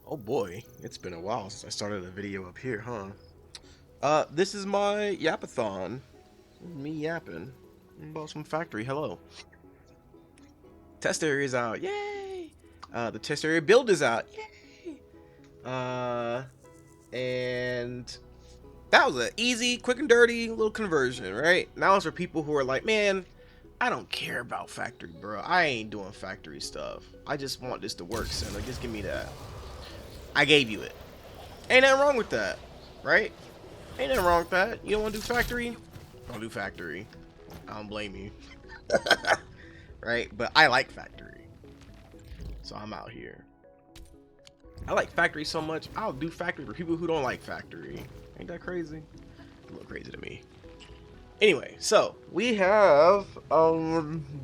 Oh boy, it's been a while since I started a video up here, huh? This is my yapathon. Me yapping about some factory. Hello. Test area is out. Yay! The test area build is out. Yay! Uh, and that was an easy, quick and dirty little conversion, right? Now it's for people who are like, man, I don't care about factory, bro. I ain't doing factory stuff. I just want this to work, son. Like, just give me that. I gave you it. Ain't nothing wrong with that, right? Ain't nothing wrong with that. You don't want to do factory? Don't do factory. I don't blame you. Right? But I like factory. So I'm out here. I like factory so much, I'll do factory for people who don't like factory. Ain't that crazy? A little crazy to me. Anyway, so we have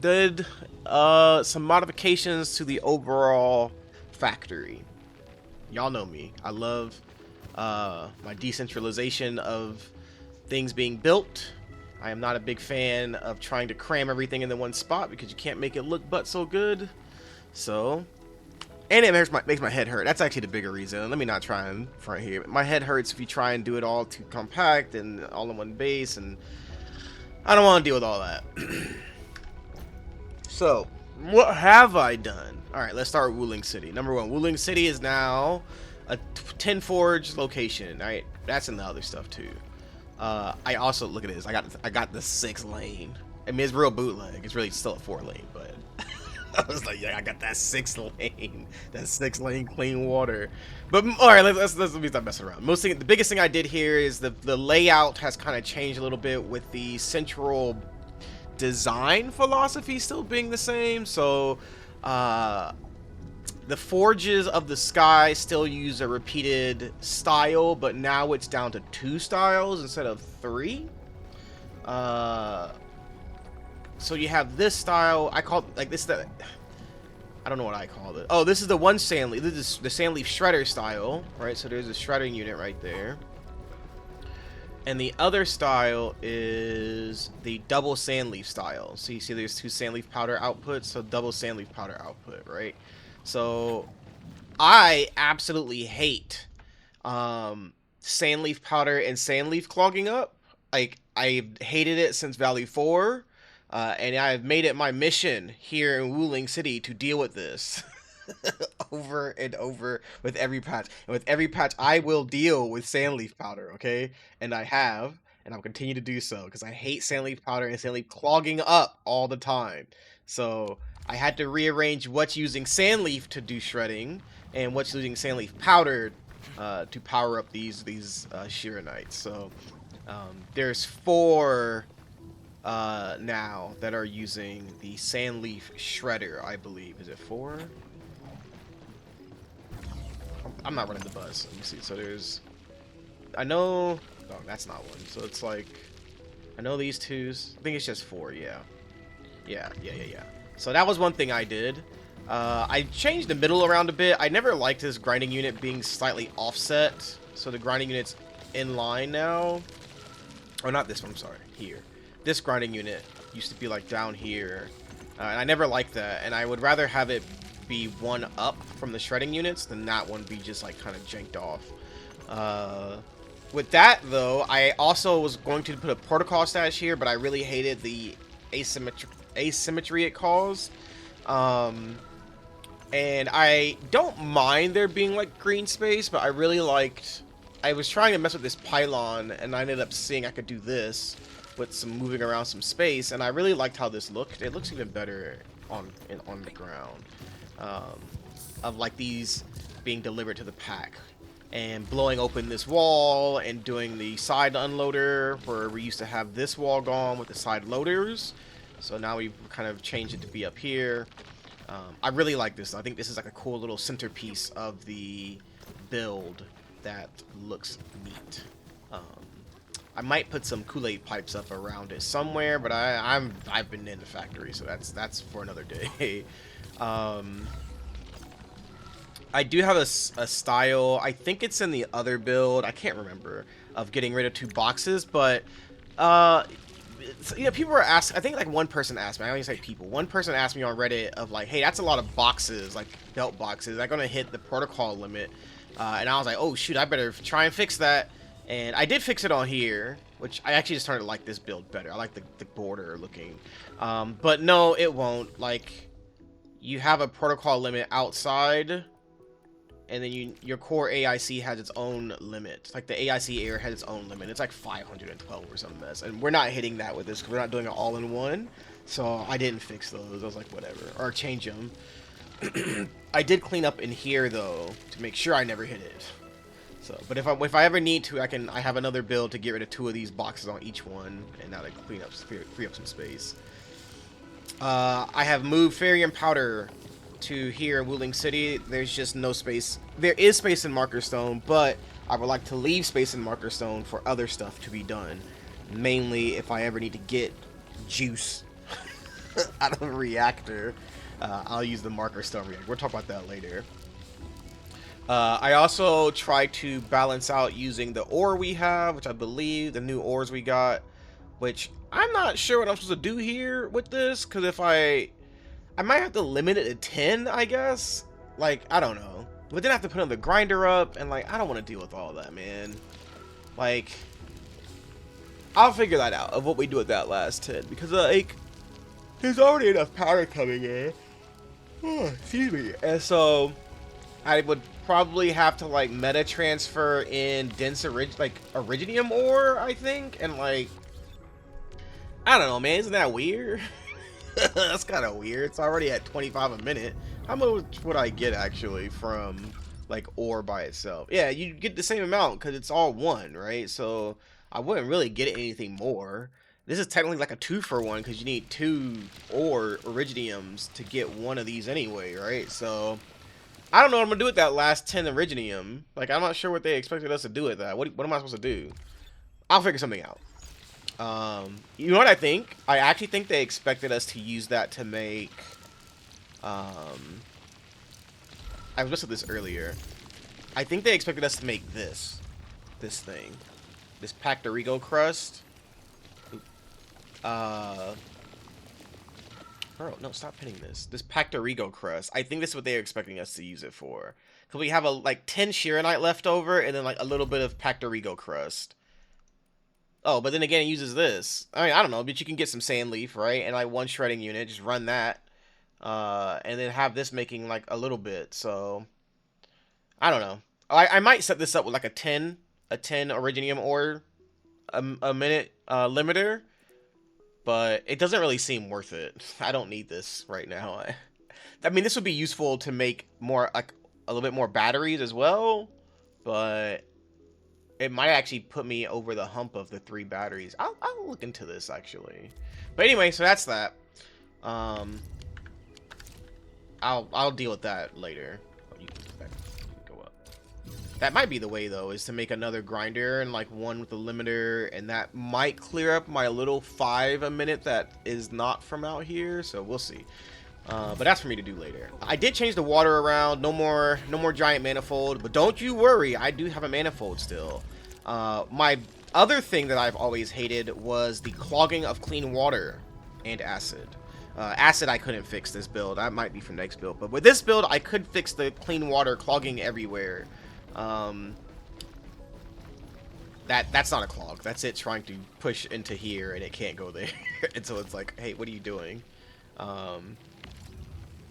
did some modifications to the overall factory. Y'all know me. I love my decentralization of things being built. I am not a big fan of trying to cram everything into one spot because you can't make it look but so good. So, and it makes my head hurt. That's actually the bigger reason. Let me not try and front here. My head hurts if you try and do it all too compact and all in one base, and I don't want to deal with all that. So, what have I done? Alright, let's start with Wuling City. Number one, Wuling City is now a 10 forge location. Right, that's in the other stuff too. I also, look at this, I got the 6 lane. I mean, it's real bootleg. It's really still a 4 lane, but I was like, yeah, I got that 6 lane, that 6 lane clean water. But all right, let's let me stop messing around. The biggest thing I did here is the layout has kind of changed a little bit with the central design philosophy still being the same. So the forges of the sky still use a repeated style, but now it's down to 2 styles instead of 3. So you have this style. I call like this the I don't know what I call it. Oh, this is the one sand leaf. This is the sand leaf shredder style, right? So there's a shredding unit right there. And the other style is the double sandleaf style. So you see there's 2 sandleaf powder outputs, so double sandleaf powder output, right? So I absolutely hate sandleaf powder and sandleaf clogging up. Like, I've hated it since Valley 4, and I've made it my mission here in Wuling City to deal with this. Over and over with every patch. And with every patch, I will deal with sandleaf powder, okay? And I have, and I'll continue to do so, because I hate sandleaf powder and sandleaf clogging up all the time. So I had to rearrange what's using sandleaf to do shredding, and what's using sandleaf powder to power up these Shiranites. So there's 4 now that are using the sandleaf shredder, I believe. Is it 4? I'm not running the bus. Let me see. So there's, I know, no, that's not one. So it's like, I know these 2s. I think it's just 4. Yeah. Yeah. So that was one thing I did. I changed the middle around a bit. I never liked this grinding unit being slightly offset. So the grinding unit's in line now. Or not this one, I'm sorry. Here. This grinding unit used to be like down here. And I never liked that. And I would rather have it be one up from the shredding units than that one be just like kind of janked off. With that though, I also was going to put a protocol stash here, but I really hated the asymmetry it caused. And I don't mind there being like green space, but I really liked, I was trying to mess with this pylon and I ended up seeing I could do this with some moving around some space, and I really liked how this looked. It looks even better on the ground. Of like these being delivered to the pack and blowing open this wall and doing the side unloader where we used to have this wall gone with the side loaders. So now we've kind of changed it to be up here. I really like this. I think this is like a cool little centerpiece of the build that looks neat. I might put some Kool-Aid pipes up around it somewhere, but I've been in the factory, so that's for another day. I do have a style, I think it's in the other build, I can't remember, of getting rid of 2 boxes, but yeah, people were asking. I think like one person asked me. I only say people. One person asked me on Reddit of like, "Hey, that's a lot of boxes, like belt boxes. I'm gonna hit the protocol limit." And I was like, "Oh shoot, I better try and fix that." And I did fix it on here, which I actually just started to like this build better. I like the border looking. But no, it won't. Like, you have a protocol limit outside, and then your core AIC has its own limit. Like the AIC air has its own limit. It's like 512 or some mess, and we're not hitting that with this because we're not doing it all in one. So I didn't fix those. I was like, whatever, or change them. I did clean up in here though to make sure I never hit it. So, but if I ever need to, I have another build to get rid of 2 of these boxes on each one, and now like free up some space. I have moved Fairy and Powder to here in Wuling City. There's just no space. There is space in Marker Stone, but I would like to leave space in Marker Stone for other stuff to be done. Mainly if I ever need to get juice out of a reactor, I'll use the Marker Stone reactor. We'll talk about that later. I also try to balance out using the ore we have, which I believe the new ores we got, which I'm not sure what I'm supposed to do here with this, because if I might have to limit it to 10, I guess. Like, I don't know. But then I have to put the grinder up, and like, I don't want to deal with all that, man. Like, I'll figure that out of what we do with that last 10, because like, there's already enough power coming in. Oh, excuse me. And so I would probably have to like meta transfer in dense iridium ore, I think, and like, I don't know, man. Isn't that weird? That's kind of weird. It's already at 25 a minute. How much would I get actually from like ore by itself? Yeah, you get the same amount because it's all one, right? So I wouldn't really get anything more. This is technically like a 2-for-1 because you need 2 ore iridiums to get one of these anyway, right? So I don't know what I'm gonna do with that last 10 iridium. Like, I'm not sure what they expected us to do with that. What am I supposed to do? I'll figure something out. You know what I think? I actually think they expected us to use that to make, I was listening to this earlier. I think they expected us to make this thing. This Pactorigo crust. Bro, no, stop pinning this. This Pactorigo crust. I think this is what they're expecting us to use it for. Because we have like 10 Shiranite left over, and then like a little bit of Pactorigo crust. Oh, but then again, it uses this. I mean, I don't know, but you can get some sand leaf, right? And like 1 shredding unit, just run that. And then have this making like a little bit. So, I don't know. I might set this up with like a 10 iridium ore a minute limiter. But it doesn't really seem worth it. I don't need this right now. I mean, this would be useful to make more, like, a little bit more batteries as well. But it might actually put me over the hump of the 3 batteries. I'll look into this, actually. But anyway, so that's that. I'll deal with that later. Oh, you can go up. That might be the way, though, is to make another grinder and like one with a limiter, and that might clear up my little 5 a minute that is not from out here. So we'll see. But that's for me to do later. I did change the water around. No more giant manifold. But don't you worry, I do have a manifold still. My other thing that I've always hated was the clogging of clean water and acid. Acid I couldn't fix this build. That might be for next build. But with this build, I could fix the clean water clogging everywhere. That's not a clog. That's it trying to push into here and it can't go there. And so it's like, hey, what are you doing?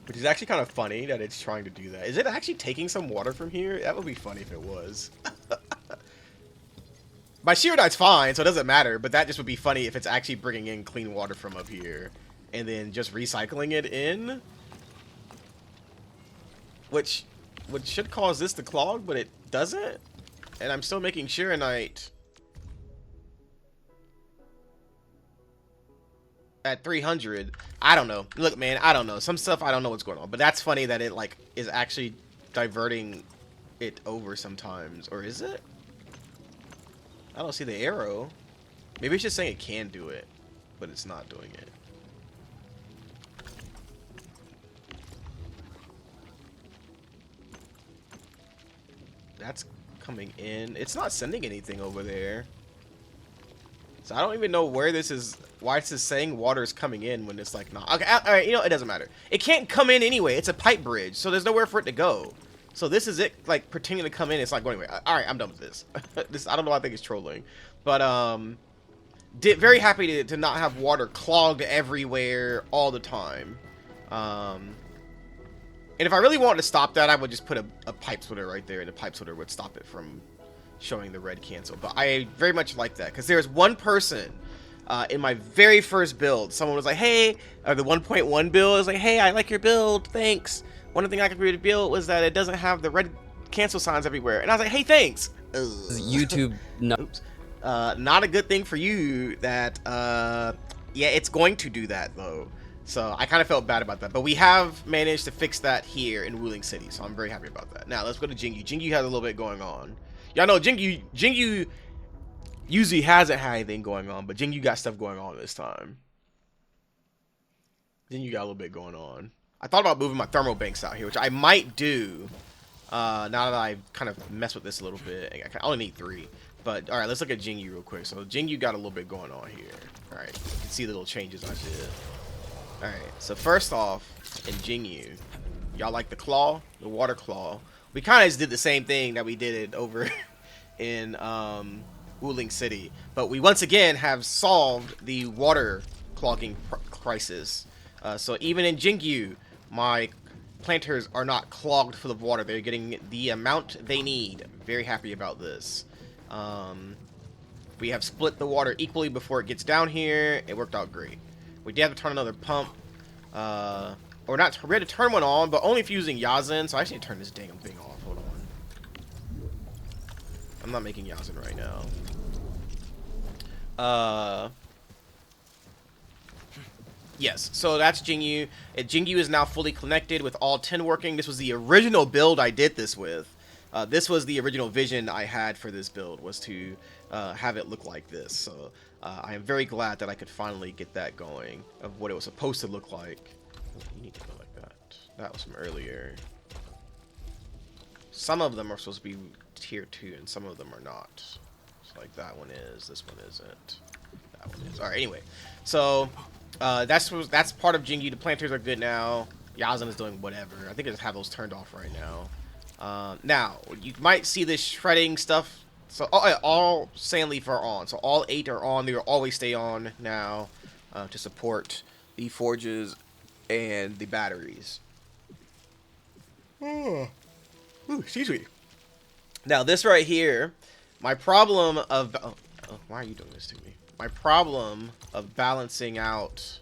Which is actually kind of funny that it's trying to do that. Is it actually taking some water from here? That would be funny if it was. My Shiranite's fine, so it doesn't matter, but that just would be funny if it's actually bringing in clean water from up here and then just recycling it in. Which should cause this to clog, but it doesn't. And I'm still making Shiranite at 300. I don't know. Look, man, I don't know. Some stuff I don't know what's going on, but that's funny that it like is actually diverting it over sometimes. Or is it? I don't see the arrow. Maybe it's just saying it can do it, but it's not doing it. That's coming in. It's not sending anything over there. So I don't even know where this is why is this saying water is coming in when it's like not? Okay, all right, you know, it doesn't matter. It can't come in anyway. It's a pipe bridge, so there's nowhere for it to go. So this is it, like pretending to come in. It's not going anywhere. All right, I'm done with this. This I don't know. I think it's trolling, but very happy to not have water clogged everywhere all the time. And if I really wanted to stop that, I would just put a pipe splitter right there, and the pipe splitter would stop it from showing the red cancel. But I very much like that, because there's one person in my very first build, someone was like, hey, or the 1.1 build was like, hey, I like your build, thanks. One thing I could really build was that it doesn't have the red cancel signs everywhere. And I was like, hey, thanks. YouTube, no. Oops. Not a good thing for you that, yeah, it's going to do that, though. So I kind of felt bad about that. But we have managed to fix that here in Wuling City, so I'm very happy about that. Now, let's go to Jingyu. Jingyu has a little bit going on. Y'all know Jingyu usually hasn't had anything going on, but Jingyu got stuff going on this time. Jingyu got a little bit going on. I thought about moving my thermal banks out here, which I might do now that I kind of mess with this a little bit. I only need 3. But, alright, let's look at Jingyu real quick. So, Jingyu got a little bit going on here. Alright, you can see the little changes I did. Alright, so first off, in Jingyu, y'all like the claw? The water claw. We kind of just did the same thing that we did it over in Wuling City. But we once again have solved the water clogging crisis. So even in Jingyu, my planters are not clogged full of water. They're getting the amount they need. Very happy about this. We have split the water equally before it gets down here. It worked out great. We did have to turn another pump. Or not, we had to turn one on, but only if using Yazin. So I actually need to turn this dang thing off. Hold on. I'm not making Yazin right now. Yes, so that's Jingyu. Jingyu is now fully connected with all 10 working. This was the original build I did this with. This was the original vision I had for this build, was to have it look like this. So I am very glad that I could finally get that going, of what it was supposed to look like. You need to go like that. That was from earlier. Some of them are supposed to be tier 2, and some of them are not. So like that one is, this one isn't. That one is. Alright, anyway. So that's part of Jingyu. The planters are good now. Yazin is doing whatever. I think I just have those turned off right now. Now, you might see this shredding stuff. So all sand leaf are on. So all 8 are on. They will always stay on now to support the forges and the batteries. Ooh, excuse me. Now, this right here, my problem of... Oh, why are you doing this to me? My problem of balancing out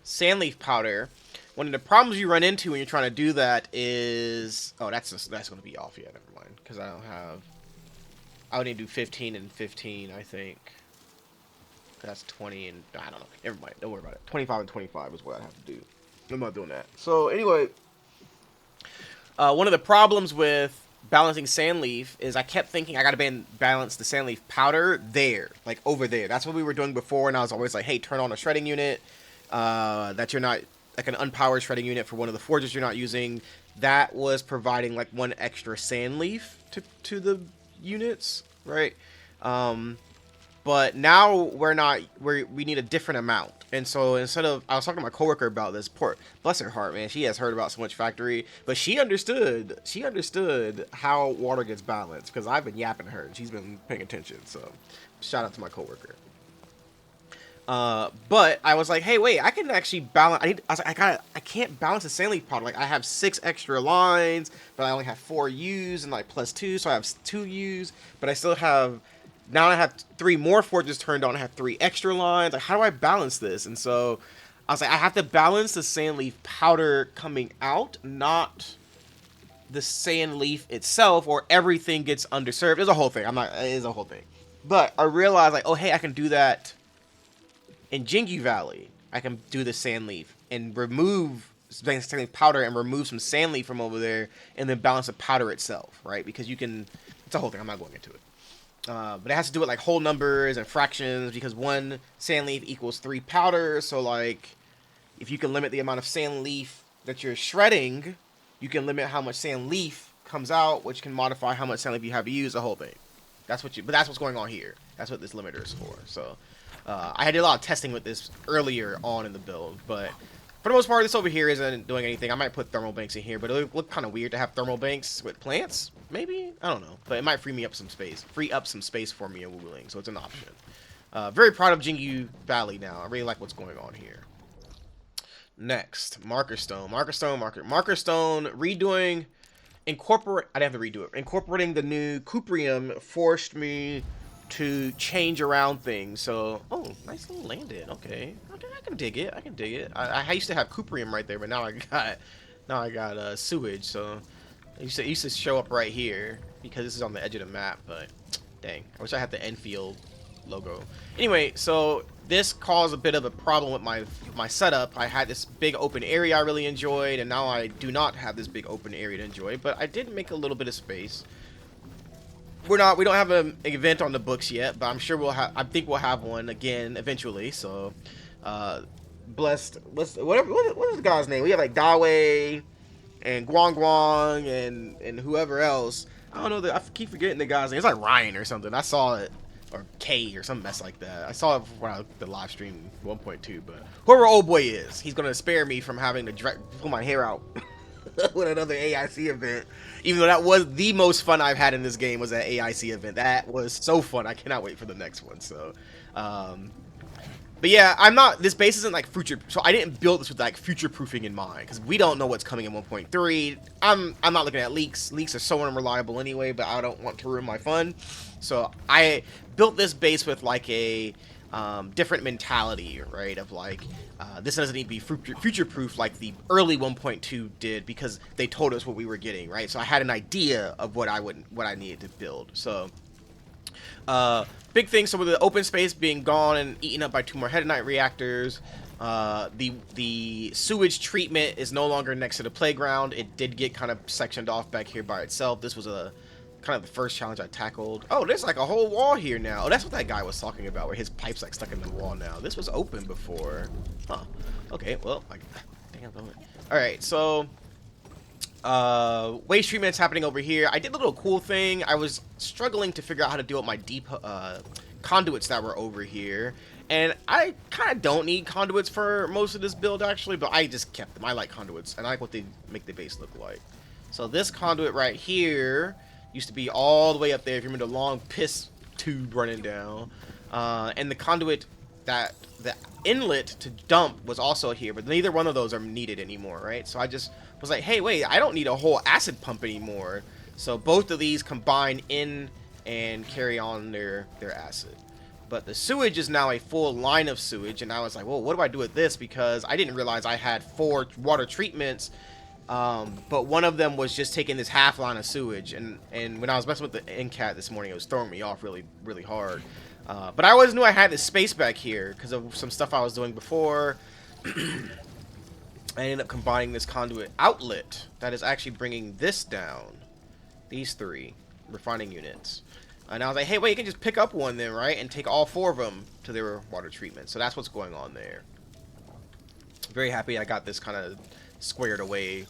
sand leaf powder, one of the problems you run into when you're trying to do that is... Oh, that's going to be off. Yeah, never mind. Because I don't have... I would need to do 15 and 15, I think. That's 20 and... I don't know. Never mind. Don't worry about it. 25 and 25 is what I have to do. I'm not doing that. So, anyway... one of the problems with balancing sand leaf is I kept thinking I gotta balance the sand leaf powder there, like over there. That's what we were doing before, and I was always like, hey, turn on a shredding unit that you're not, like an unpowered shredding unit for one of the forges you're not using. That was providing like 1 extra sand leaf to the units, right? But now we need a different amount. And so instead of, I was talking to my coworker about this, bless her heart, man, she has heard about so much factory, but she understood how water gets balanced, because I've been yapping her and she's been paying attention. So shout out to my coworker. But I was like, hey, wait, I can actually balance. I can't balance the sand leaf powder. Like, I have 6 extra lines, but I only have 4 U's and like +2, so I have 2 U's, but I still have. Now I have 3 more forges turned on. I have 3 extra lines. Like, how do I balance this? And so I was like, I have to balance the sand leaf powder coming out, not the sand leaf itself, or everything gets underserved. It's a whole thing. It is a whole thing. But I realized, like, oh, hey, I can do that in Jingyu Valley. I can do the sand leaf and remove sand leaf powder and remove some sand leaf from over there, and then balance the powder itself, right? Because you can. It's a whole thing. I'm not going into it. But it has to do with like whole numbers and fractions, because 1 sand leaf equals 3 powder. So like, if you can limit the amount of sand leaf that you're shredding, you can limit how much sand leaf comes out, which can modify how much sand leaf you have to use. The whole thing. That's what but that's what's going on here. That's what this limiter is for. So I did a lot of testing with this earlier on in the build, but for the most part, this over here isn't doing anything. I might put thermal banks in here, but it'll look kind of weird to have thermal banks with plants. Maybe? I don't know. But it might free me up some space. Free up some space for me in Wuling, so it's an option. Very proud of Jingyu Valley now. I really like what's going on here. Next, Marker Stone. Marker Stone, Marker Stone, redoing, I didn't have to redo it. Incorporating the new Cuprium forced me to change around things. So, oh, nice little landing. Okay, I can dig it. I can dig it. I used to have Cuprium right there, but now I got sewage. So it used to show up right here because this is on the edge of the map. But dang, I wish I had the Enfield logo. Anyway, so this caused a bit of a problem with my setup. I had this big open area I really enjoyed, and now I do not have this big open area to enjoy. But I did make a little bit of space. We don't have an event on the books yet, but I'm sure we'll have. I think we'll have one again eventually. So, blessed. What is the guy's name? We have like Dawei and Guang and whoever else. I don't know. I keep forgetting the guy's name. It's like Ryan or something. I saw it, or K or some mess like that. I saw it when the live stream 1.2. But whoever old boy is, he's gonna spare me from having to pull my hair out with another AIC event. Even though that was the most fun I've had in this game, was that AIC event. That was so fun. I cannot wait for the next one. So, but yeah, this base isn't like future, so I didn't build this with like future proofing in mind, because we don't know what's coming in 1.3. I'm not looking at leaks. Leaks are so unreliable anyway, but I don't want to ruin my fun. So I built this base with like a different mentality, right? Of like, this doesn't need to be future proof like the early 1.2 did, because they told us what we were getting, right? So I had an idea of what I needed to build. So big thing. So with the open space being gone and eaten up by 2 more Hedonite reactors, the sewage treatment is no longer next to the playground. It did get kind of sectioned off back here by itself. This was kind of the first challenge I tackled. Oh, there's like a whole wall here now. Oh, that's what that guy was talking about, where his pipe's like stuck in the wall now. This was open before. Huh. Okay, well, damn. Alright, so waste treatment's happening over here. I did a little cool thing. I was struggling to figure out how to deal with my deep conduits that were over here. And I kind of don't need conduits for most of this build, actually, but I just kept them. I like conduits, and I like what they make the base look like. So this conduit right here used to be all the way up there, if you remember the long piss tube running down. And the conduit, the inlet to dump was also here, but neither one of those are needed anymore, right? So I just was like, hey, wait, I don't need a whole acid pump anymore. So both of these combine in and carry on their acid. But the sewage is now a full line of sewage, and I was like, well, what do I do with this? Because I didn't realize I had 4 water treatments. But one of them was just taking this half line of sewage, and when I was messing with the NCAT this morning, it was throwing me off really, really hard. But I always knew I had this space back here because of some stuff I was doing before. I ended up combining this conduit outlet that is actually bringing this down. These 3 refining units. And I was like, hey, wait, you can just pick up one then, right? And take all 4 of them to their water treatment. So that's what's going on there. Very happy I got this kind of squared away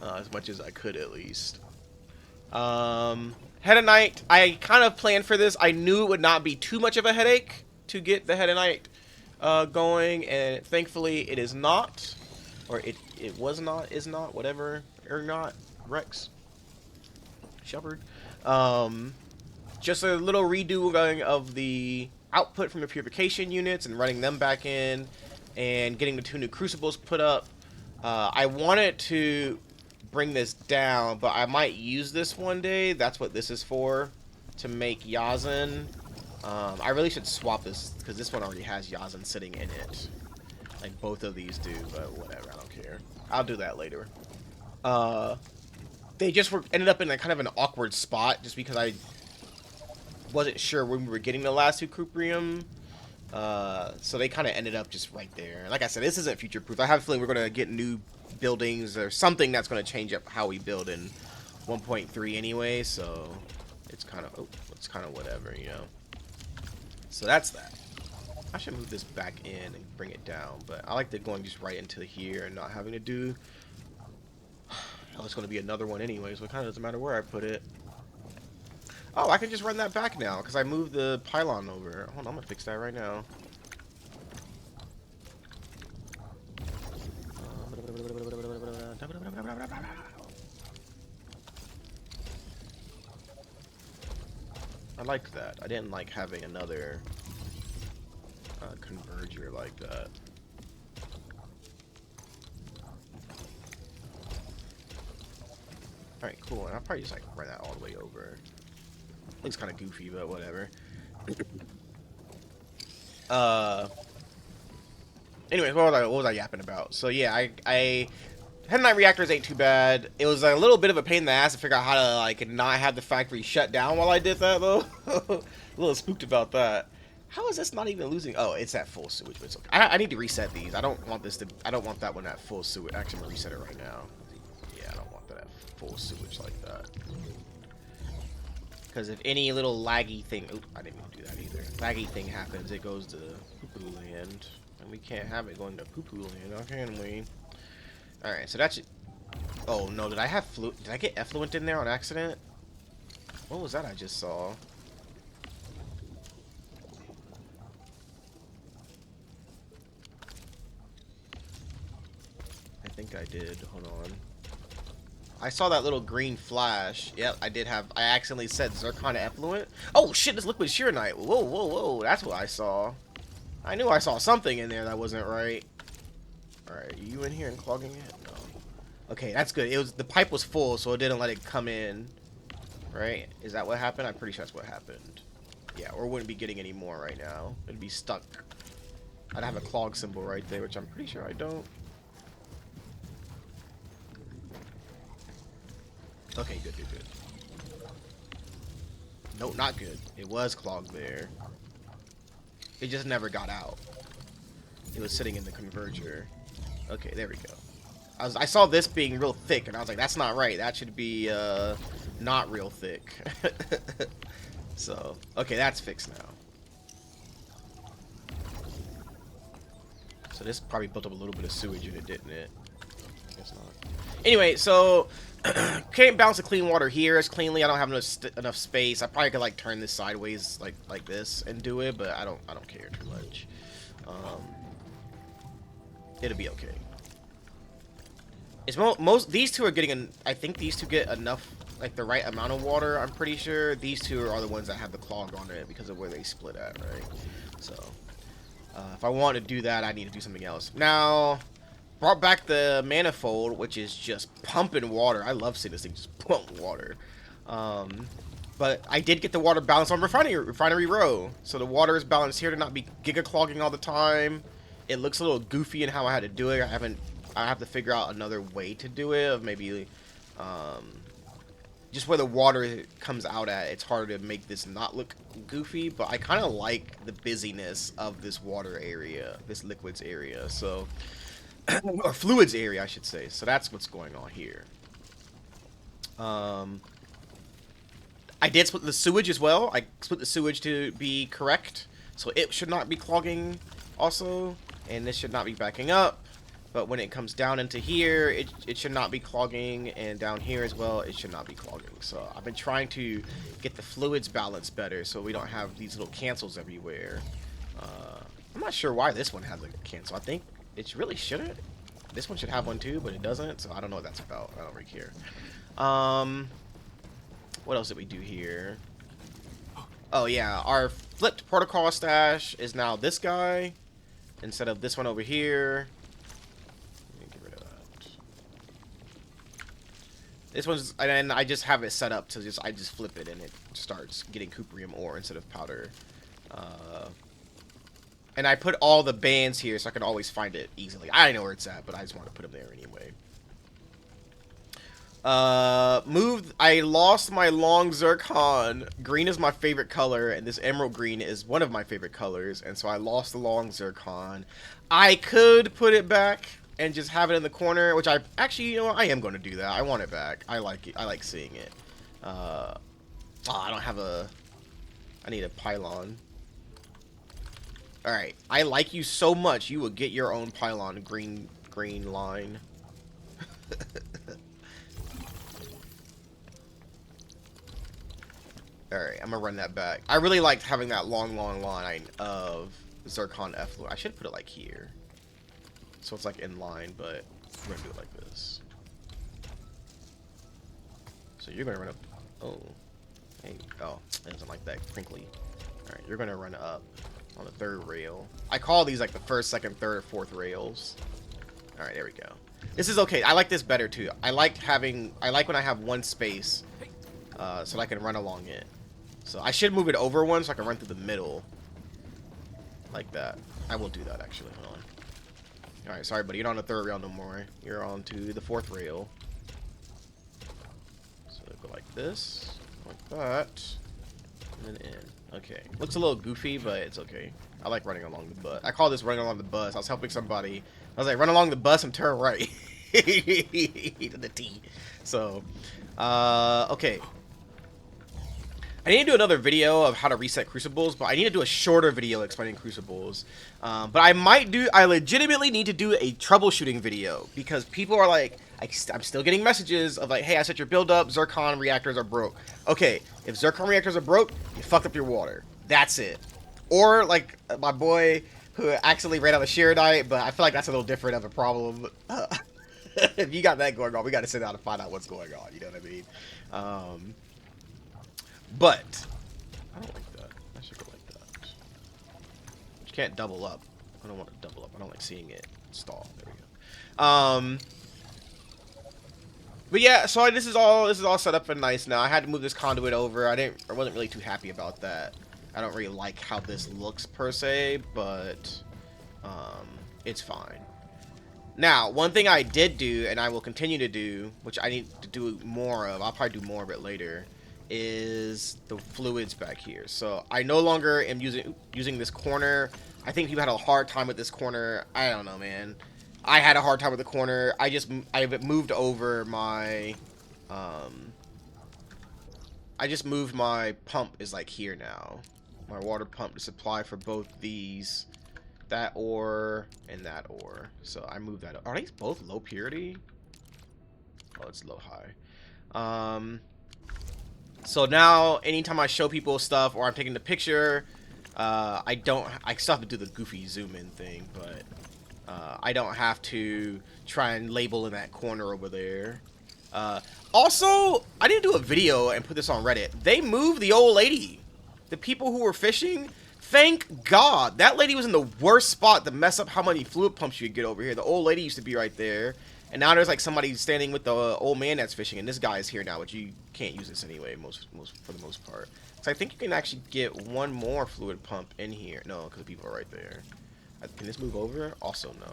as much as I could, at least. Hedonite, I kind of planned for this. I knew it would not be too much of a headache to get the Hedonite going, and thankfully it is not. Or it was not, is not, whatever, or not, Rex. Shepard. Just a little redo of the output from the purification units and running them back in, and getting the 2 new crucibles put up. I wanted to bring this down, but I might use this one day. That's what this is for, to make Yazan. I really should swap this, because this one already has Yazan sitting in it. Like both of these do, but whatever, I don't care. I'll do that later. They just ended up in a kind of an awkward spot, just because I wasn't sure when we were getting the last 2 Cuprium. So they kind of ended up just right there. Like I said, this isn't future proof. I have a feeling we're going to get new buildings or something that's going to change up how we build in 1.3 anyway, so it's kind of whatever, you know. So that's that. I should move this back in and bring it down, but I like it going just right into here and not having to do. Hell, it's going to be another one anyway, so it kind of doesn't matter where I put it. Oh, I can just run that back now because I moved the pylon over. Hold on, I'm gonna fix that right now. I liked that. I didn't like having another converger like that. Alright, cool. And I'll probably just like run that all the way over. Looks kind of goofy, but whatever. Anyway, what was I yapping about? So yeah, I Head Knight reactors ain't too bad. It was a little bit of a pain in the ass to figure out how to like not have the factory shut down while I did that though. A little spooked about that. How is this not even losing? Oh, it's at full sewage, but it's okay. I need to reset these. I don't want this to. I don't want that one at full sewage. Actually, I'm gonna reset it right now. Yeah, I don't want that at full sewage like that. Because if any little laggy thing, oop, I didn't even do that either. Laggy thing happens, it goes to poo-poo land, and we can't have it going to poo-poo land, now can we? All right, so that's. Oh no, did I have Did I get effluent in there on accident? What was that I just saw? I think I did. Hold on. I saw that little green flash. Yep, I did have. I accidentally said zircon effluent. Oh shit! This liquid shearnite. Whoa, whoa, whoa! That's what I saw. I knew I saw something in there that wasn't right. All right, are you in here and clogging it? No. Okay, that's good. It was the pipe was full, so it didn't let it come in. Right? Is that what happened? I'm pretty sure that's what happened. Yeah, or wouldn't be getting any more right now. It'd be stuck. I'd have a clog symbol right there, which I'm pretty sure I don't. Okay, good, good, good. Nope, not good. It was clogged there. It just never got out. It was sitting in the converger. Okay, there we go. I saw this being real thick, and I was like, that's not right. That should be not real thick. So, okay, that's fixed now. So this probably built up a little bit of sewage in it, didn't it? Guess not. Anyway, so can't bounce the clean water here as cleanly. I don't have enough space. I probably could like turn this sideways like this and do it, but I don't care too much. It'll be okay. It's these two are getting I think these two get enough, like the right amount of water. I'm pretty sure these two are the ones that have the clog on it because of where they split at, right? So if I want to do that, I need to do something else. Now, brought back the manifold, which is just pumping water. I love seeing this thing just pump water. But I did get the water balance on refinery row, so the water is balanced here to not be giga clogging all the time. It looks a little goofy in how I had to do it. I have to figure out another way to do it, of maybe just where the water comes out at. It's harder to make this not look goofy, but I kind of like the busyness of this water area, this liquids area, so or fluids area, I should say. So that's what's going on here. I did split the sewage as well. I split the sewage to be correct, so it should not be clogging also, and this should not be backing up. But when it comes down into here, it should not be clogging, and down here as well, it should not be clogging. So I've been trying to get the fluids balance better so we don't have these little cancels everywhere. I'm not sure why this one has a cancel. I think it really shouldn't. This one should have one too, but it doesn't, so I don't know what that's about. I don't really care. What else did we do here? Oh yeah, our flipped protocol stash is now this guy instead of this one over here. This one's, and I just have it set up to I just flip it and it starts getting cuprium ore instead of powder. And I put all the bands here so I can always find it easily. I know where it's at, but I just want to put them there anyway. I lost my long zircon. Green is my favorite color, and this emerald green is one of my favorite colors, and so I lost the long zircon. I could put it back and just have it in the corner, which I actually, you know, I am going to do that. I want it back. I like it. I like seeing it. Oh, I don't have I need a pylon. Alright, I like you so much, you will get your own pylon, green line. Alright, I'm gonna run that back. I really liked having that long line of zircon effluent. I should put it like here. So it's like in line, but we're gonna do it like this. So you're gonna run up. Oh. Hey. Oh, it doesn't like that crinkly. Alright, you're gonna run up on the third rail. I call these like the first, second, third, fourth rails. Alright, there we go. This is okay. I like this better too. I like when I have one space so that I can run along it. So I should move it over one so I can run through the middle. Like that. I will do that actually. Hold on. Alright, sorry buddy, you're not on the third rail no more. You're on to the fourth rail. So go like this, like that, and then in. Okay. Looks a little goofy, but it's okay. I like running along the bus. I call this running along the bus. I was helping somebody. I was like, run along the bus and turn right. The T. So, okay. I need to do another video of how to reset crucibles, but I need to do a shorter video explaining crucibles. But I legitimately need to do a troubleshooting video because people are like, I'm still getting messages of like, hey, I set your build up, zircon reactors are broke. Okay, if zircon reactors are broke, you fucked up your water. That's it. Or like my boy who actually ran out of Sheeranite, but I feel like that's a little different of a problem. If you got that going on, we got to sit down and find out what's going on. You know what I mean? But I don't like that. I should go like that. You can't double up. I don't want to double up. I don't like seeing it stall. There we go. But yeah, so this is all set up and nice now. I had to move this conduit over. I wasn't really too happy about that. I don't really like how this looks per se, but it's fine. Now, one thing I did do, and I will continue to do, which I need to do more of, I'll probably do more of it later, is the fluids back here. So I no longer am using this corner. I think people had a hard time with this corner. I don't know, man. I had a hard time with the corner. I moved over my I just moved my pump is like here now. My water pump to supply for both these, that ore and that ore. So I moved that up. Are these both low purity? Oh, it's low high. So now anytime I show people stuff or I'm taking the picture, I still have to do the goofy zoom in thing, but I don't have to try and label in that corner over there. Also, I didn't do a video and put this on Reddit. They moved the old lady. The people who were fishing, thank God. That lady was in the worst spot to mess up how many fluid pumps you could get over here. The old lady used to be right there. And now there's like somebody standing with the old man that's fishing. And this guy is here now, but you can't use this anyway, for the most part. So I think you can actually get one more fluid pump in here. No, because the people are right there. Can this move over? Also no.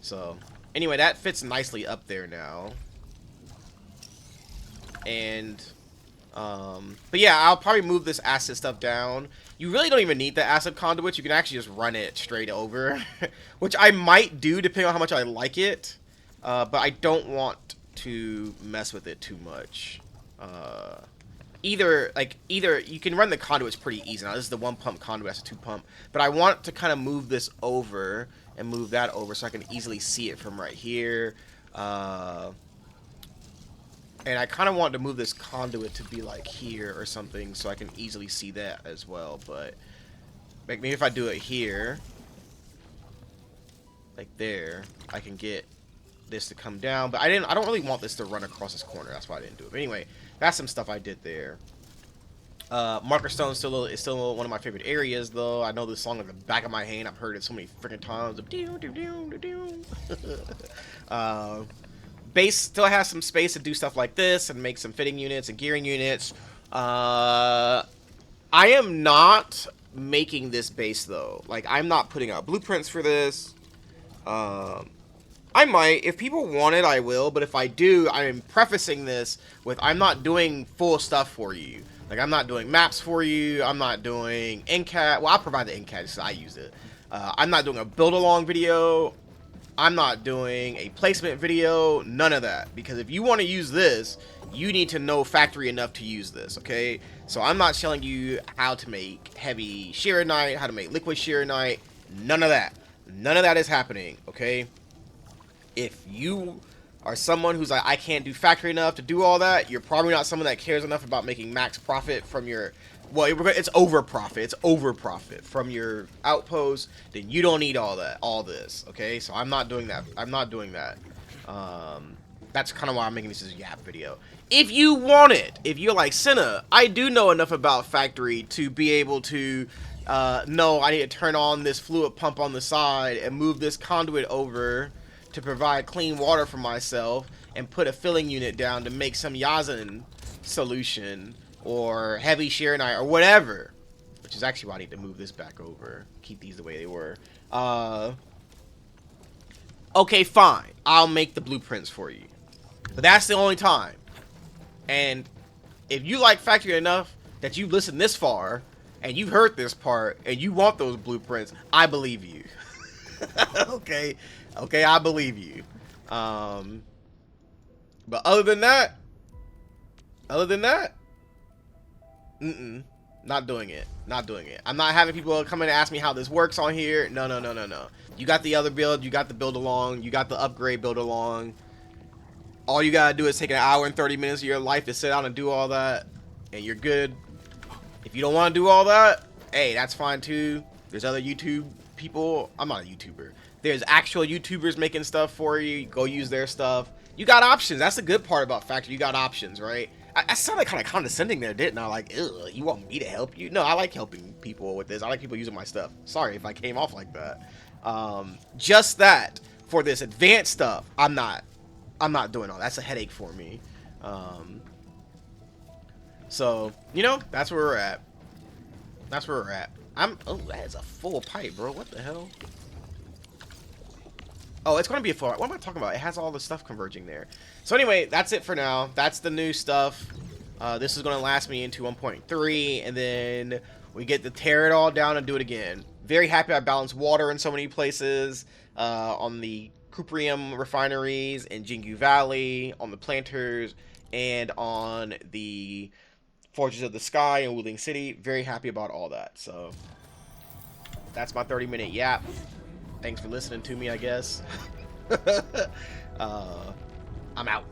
So anyway, that fits nicely up there now. And but yeah, I'll probably move this acid stuff down. You really don't even need the acid conduits. You can actually just run it straight over, which I might do depending on how much I like it. But I don't want to mess with it too much. Either you can run the conduits pretty easy. Now this is the one pump conduit, that's a two pump. But I want to kind of move this over and move that over so I can easily see it from right here. And I kind of want to move this conduit to be like here or something so I can easily see that as well. But like maybe if I do it here, like there, I can get this to come down. But I don't really want this to run across this corner. That's why I didn't do it. But anyway, that's some stuff I did there. Marker Stone is still one of my favorite areas, though. I know this song in the back of my hand. I've heard it so many freaking times. Base still has some space to do stuff like this and make some fitting units and gearing units. I am not making this base, though. Like, I'm not putting out blueprints for this. I might. If people want it, I will. But if I do, I'm prefacing this with I'm not doing full stuff for you. Like, I'm not doing maps for you. I'm not doing NCAD. Well, I'll provide the NCAD because I use it. I'm not doing a build-along video. I'm not doing a placement video. None of that. Because if you want to use this, you need to know factory enough to use this, okay? So I'm not telling you how to make heavy Sheeranite, how to make liquid Sheeranite. None of that. None of that is happening, okay? If you are someone who's like, I can't do factory enough to do all that, you're probably not someone that cares enough about making max profit from your, well, it's over profit from your outpost, then you don't need all this, okay? So I'm not doing that. That's kind of why I'm making this as a Yap video. If you want it, if you're like, Senna, I do know enough about factory to be able to know I need to turn on this fluid pump on the side and move this conduit over to provide clean water for myself and put a filling unit down to make some Yazan solution or heavy Shearonite or whatever, which is actually why I need to move this back over, keep these the way they were. Okay, fine, I'll make the blueprints for you, but that's the only time. And if you like factory enough that you listened this far and you've heard this part and you want those blueprints, I believe you. Okay, I believe you. But other than that, not doing it. I'm not having people come in and ask me how this works on here. No. You got the other build, you got the build along, you got the upgrade build along. All you gotta do is take an hour and 30 minutes of your life to sit down and do all that, and you're good. If you don't want to do all that, hey, that's fine too. There's other YouTube people. I'm not a YouTuber. There's actual YouTubers making stuff for you. Go use their stuff. You got options. That's the good part about factory. You got options, right? I sounded kind of condescending there, didn't I? Like, ugh, you want me to help you? No, I like helping people with this. I like people using my stuff. Sorry if I came off like that. Just that for this advanced stuff, I'm not doing all. That's a headache for me. So, you know, that's where we're at. Oh, that is a full pipe, bro. What the hell? Oh, it's going to be a full. What am I talking about? It has all the stuff converging there. So anyway, that's it for now. That's the new stuff. This is going to last me into 1.3, and then we get to tear it all down and do it again. Very happy I balanced water in so many places. On the Cuprium refineries in Jingu Valley, on the planters, and on the Forges of the Sky in Wuling City. Very happy about all that. So that's my 30-minute yap. Thanks for listening to me, I guess. I'm out.